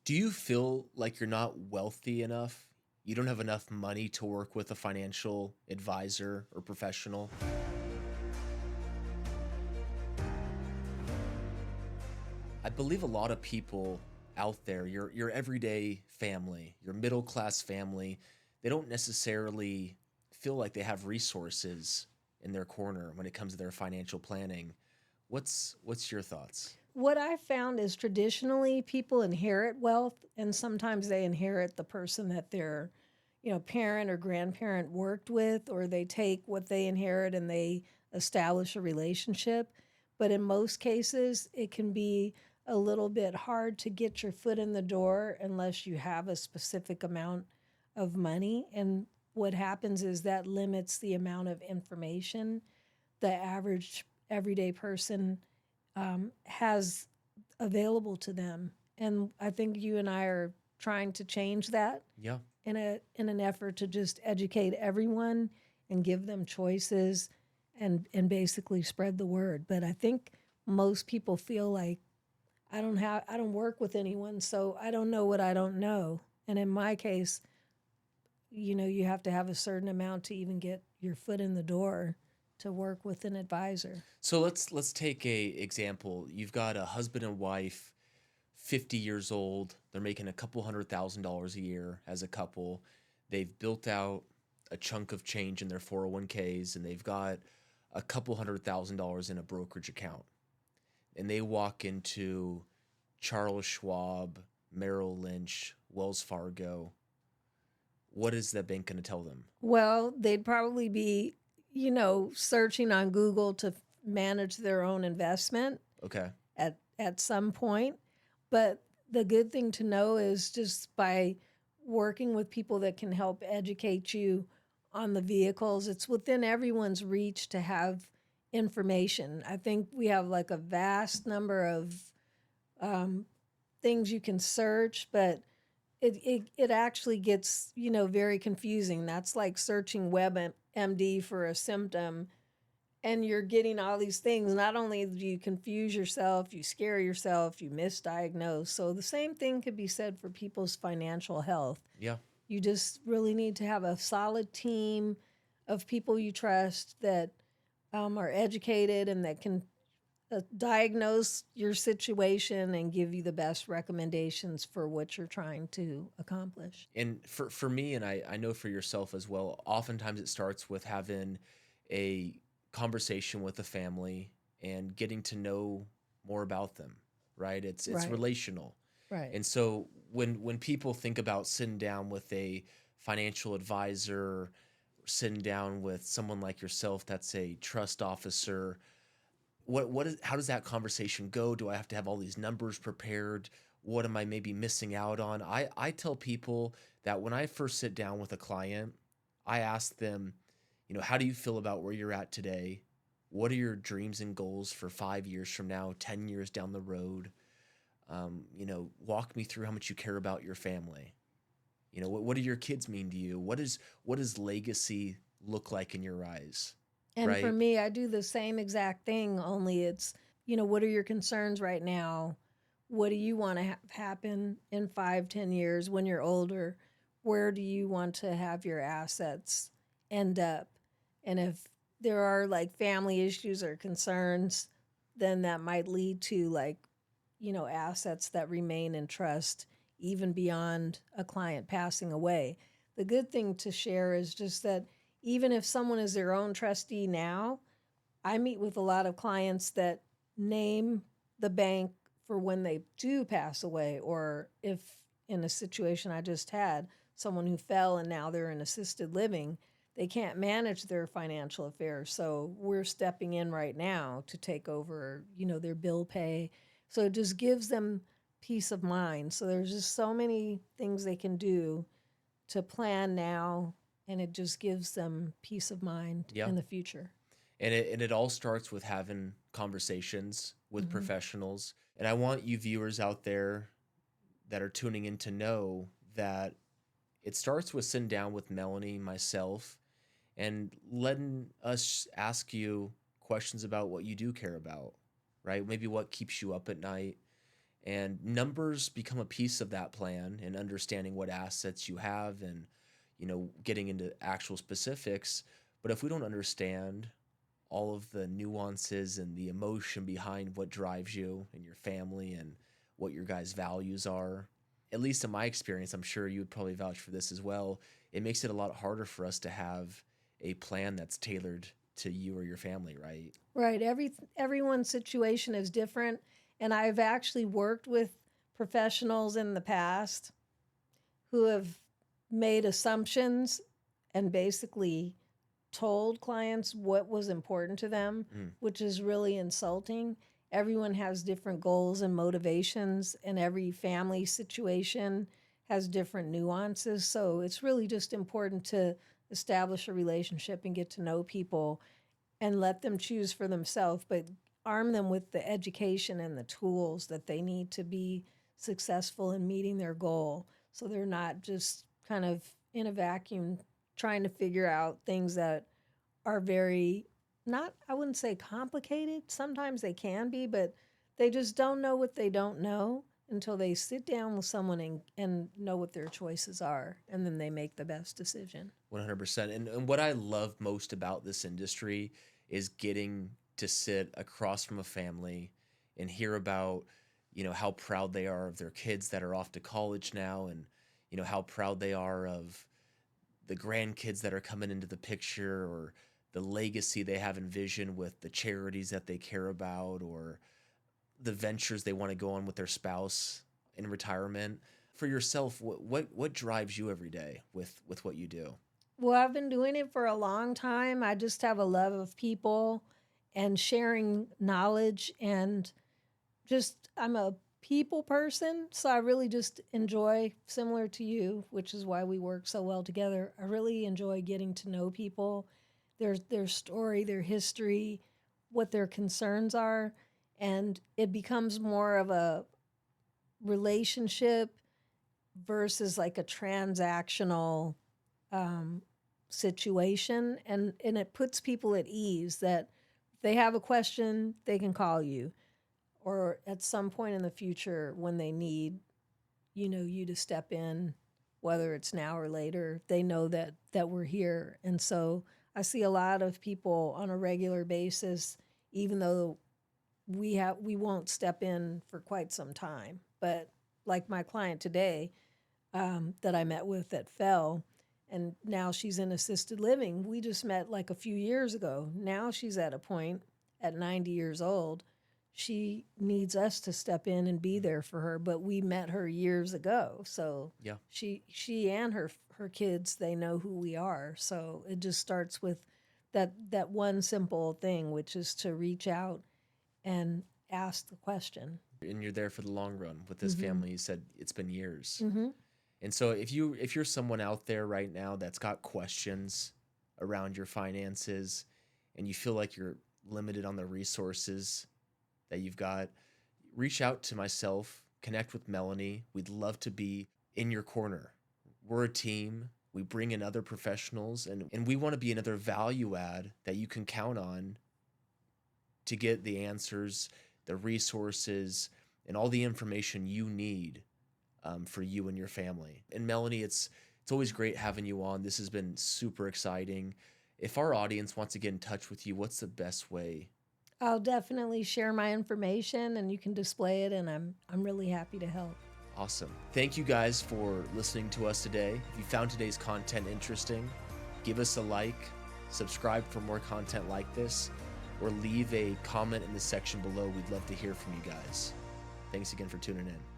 Do you feel like you're not wealthy enough? You don't have enough money to work with a financial advisor or professional? I believe a lot of people out there, your everyday family, your middle class family, they don't necessarily feel like they have resources in their corner when it comes to their financial planning. What's your thoughts? What I found is traditionally people inherit wealth, and sometimes they inherit the person that their, parent or grandparent worked with, or they take what they inherit and they establish a relationship. But in most cases, it can be a little bit hard to get your foot in the door unless you have a specific amount of money. And what happens is that limits the amount of information the average everyday person has available to them. And I think you and I are trying to change that Yeah. in an effort to just educate everyone and give them choices and basically spread the word. But I think most people feel like I don't work with anyone, so I don't know what I don't know. And in my case, you have to have a certain amount to even get your foot in the door to work with an advisor. So let's take a example. You've got a husband and wife, 50 years old. They're making a couple $100,000 a year as a couple. They've built out a chunk of change in their 401ks and they've got a couple $100,000 in a brokerage account. And they walk into Charles Schwab, Merrill Lynch, Wells Fargo. What is that bank going to tell them? Well, they'd probably be, searching on Google to manage their own investment Okay. at some point. But the good thing to know is just by working with people that can help educate you on the vehicles, it's within everyone's reach to have information. I think we have like a vast number of things you can search, but it actually gets, very confusing. That's like searching WebMD for a symptom and you're getting all these things. Not only do you confuse yourself, you scare yourself, you misdiagnose. So the same thing could be said for people's financial health. Yeah. You just really need to have a solid team of people you trust that are educated and that can diagnose your situation and give you the best recommendations for what you're trying to accomplish. And for me, and I know for yourself as well, oftentimes it starts with having a conversation with a family and getting to know more about them, right? It's Right, relational. right. And so when people think about sitting down with a financial advisor, sitting down with someone like yourself that's a trust officer, what is how does that conversation go? Do I have to have all these numbers prepared? What am I maybe missing out on? I tell people that when I first sit down with a client, I ask them, how do you feel about where you're at today? What are your dreams and goals for 5 years from now, 10 years down the road? Walk me through how much you care about your family. What do your kids mean to you? What does legacy look like in your eyes? And for Right? me, I do the same exact thing, only it's, what are your concerns right now? What do you want to have happen in 5, 10 years when you're older? Where do you want to have your assets end up? And if there are like family issues or concerns, then that might lead to like, assets that remain in trust even beyond a client passing away. The good thing to share is just that even if someone is their own trustee now, I meet with a lot of clients that name the bank for when they do pass away, or if in a situation I just had, someone who fell and now they're in assisted living, they can't manage their financial affairs. So we're stepping in right now to take over, their bill pay. So it just gives them peace of mind. So there's just so many things they can do to plan now, and it just gives them peace of mind Yeah. in the future. And it all starts with having conversations with Mm-hmm. professionals. And I want you viewers out there that are tuning in to know that it starts with sitting down with Melanie, myself, and letting us ask you questions about what you do care about, right? Maybe what keeps you up at night. And numbers become a piece of that plan, and understanding what assets you have, and getting into actual specifics. But if we don't understand all of the nuances and the emotion behind what drives you and your family and what your guys' values are, at least in my experience, I'm sure you would probably vouch for this as well, it makes it a lot harder for us to have a plan that's tailored to you or your family, right? Right. Everyone's situation is different, and I've actually worked with professionals in the past who have made assumptions and basically told clients what was important to them, Mm. which is really insulting. Everyone has different goals and motivations, and every family situation has different nuances. So it's really just important to establish a relationship and get to know people and let them choose for themselves, but arm them with the education and the tools that they need to be successful in meeting their goal. So they're not just kind of in a vacuum trying to figure out things that are very, not, I wouldn't say complicated. Sometimes they can be, but they just don't know what they don't know until they sit down with someone and know what their choices are. And then they make the best decision. 100%. And what I love most about this industry is getting to sit across from a family and hear about, how proud they are of their kids that are off to college now, and, how proud they are of the grandkids that are coming into the picture, or the legacy they have envisioned with the charities that they care about, or the ventures they want to go on with their spouse in retirement. For yourself, what drives you every day with what you do? Well, I've been doing it for a long time. I just have a love of people and sharing knowledge, and just I'm a people person, so I really just enjoy, similar to you, which is why we work so well together. I really enjoy getting to know people, their story, their history, what their concerns are, and it becomes more of a relationship versus like a transactional um, situation, and it puts people at ease that if they have a question, they can call you, or at some point in the future when they need you to step in, whether it's now or later, they know that we're here. And so I see a lot of people on a regular basis, even though we won't step in for quite some time. But like my client today, that I met with that fell, and now she's in assisted living. We just met like a few years ago. Now she's at a point at 90 years old. She needs us to step in and be there for her, but we met her years ago. So Yeah. she and her kids, they know who we are. So it just starts with that one simple thing, which is to reach out and ask the question. And you're there for the long run with this Mm-hmm. family. You said it's been years. Mm-hmm. And so if you're someone out there right now that's got questions around your finances, and you feel like you're limited on the resources that you've got, reach out to myself, connect with Melanie. We'd love to be in your corner. We're a team. We bring in other professionals, and we want to be another value add that you can count on to get the answers, the resources, and all the information you need for you and your family. And Melanie, it's always great having you on. This has been super exciting. If our audience wants to get in touch with you, what's the best way? I'll definitely share my information and you can display it, and I'm really happy to help. Awesome. Thank you guys for listening to us today. If you found today's content interesting, give us a like, subscribe for more content like this, or leave a comment in the section below. We'd love to hear from you guys. Thanks again for tuning in.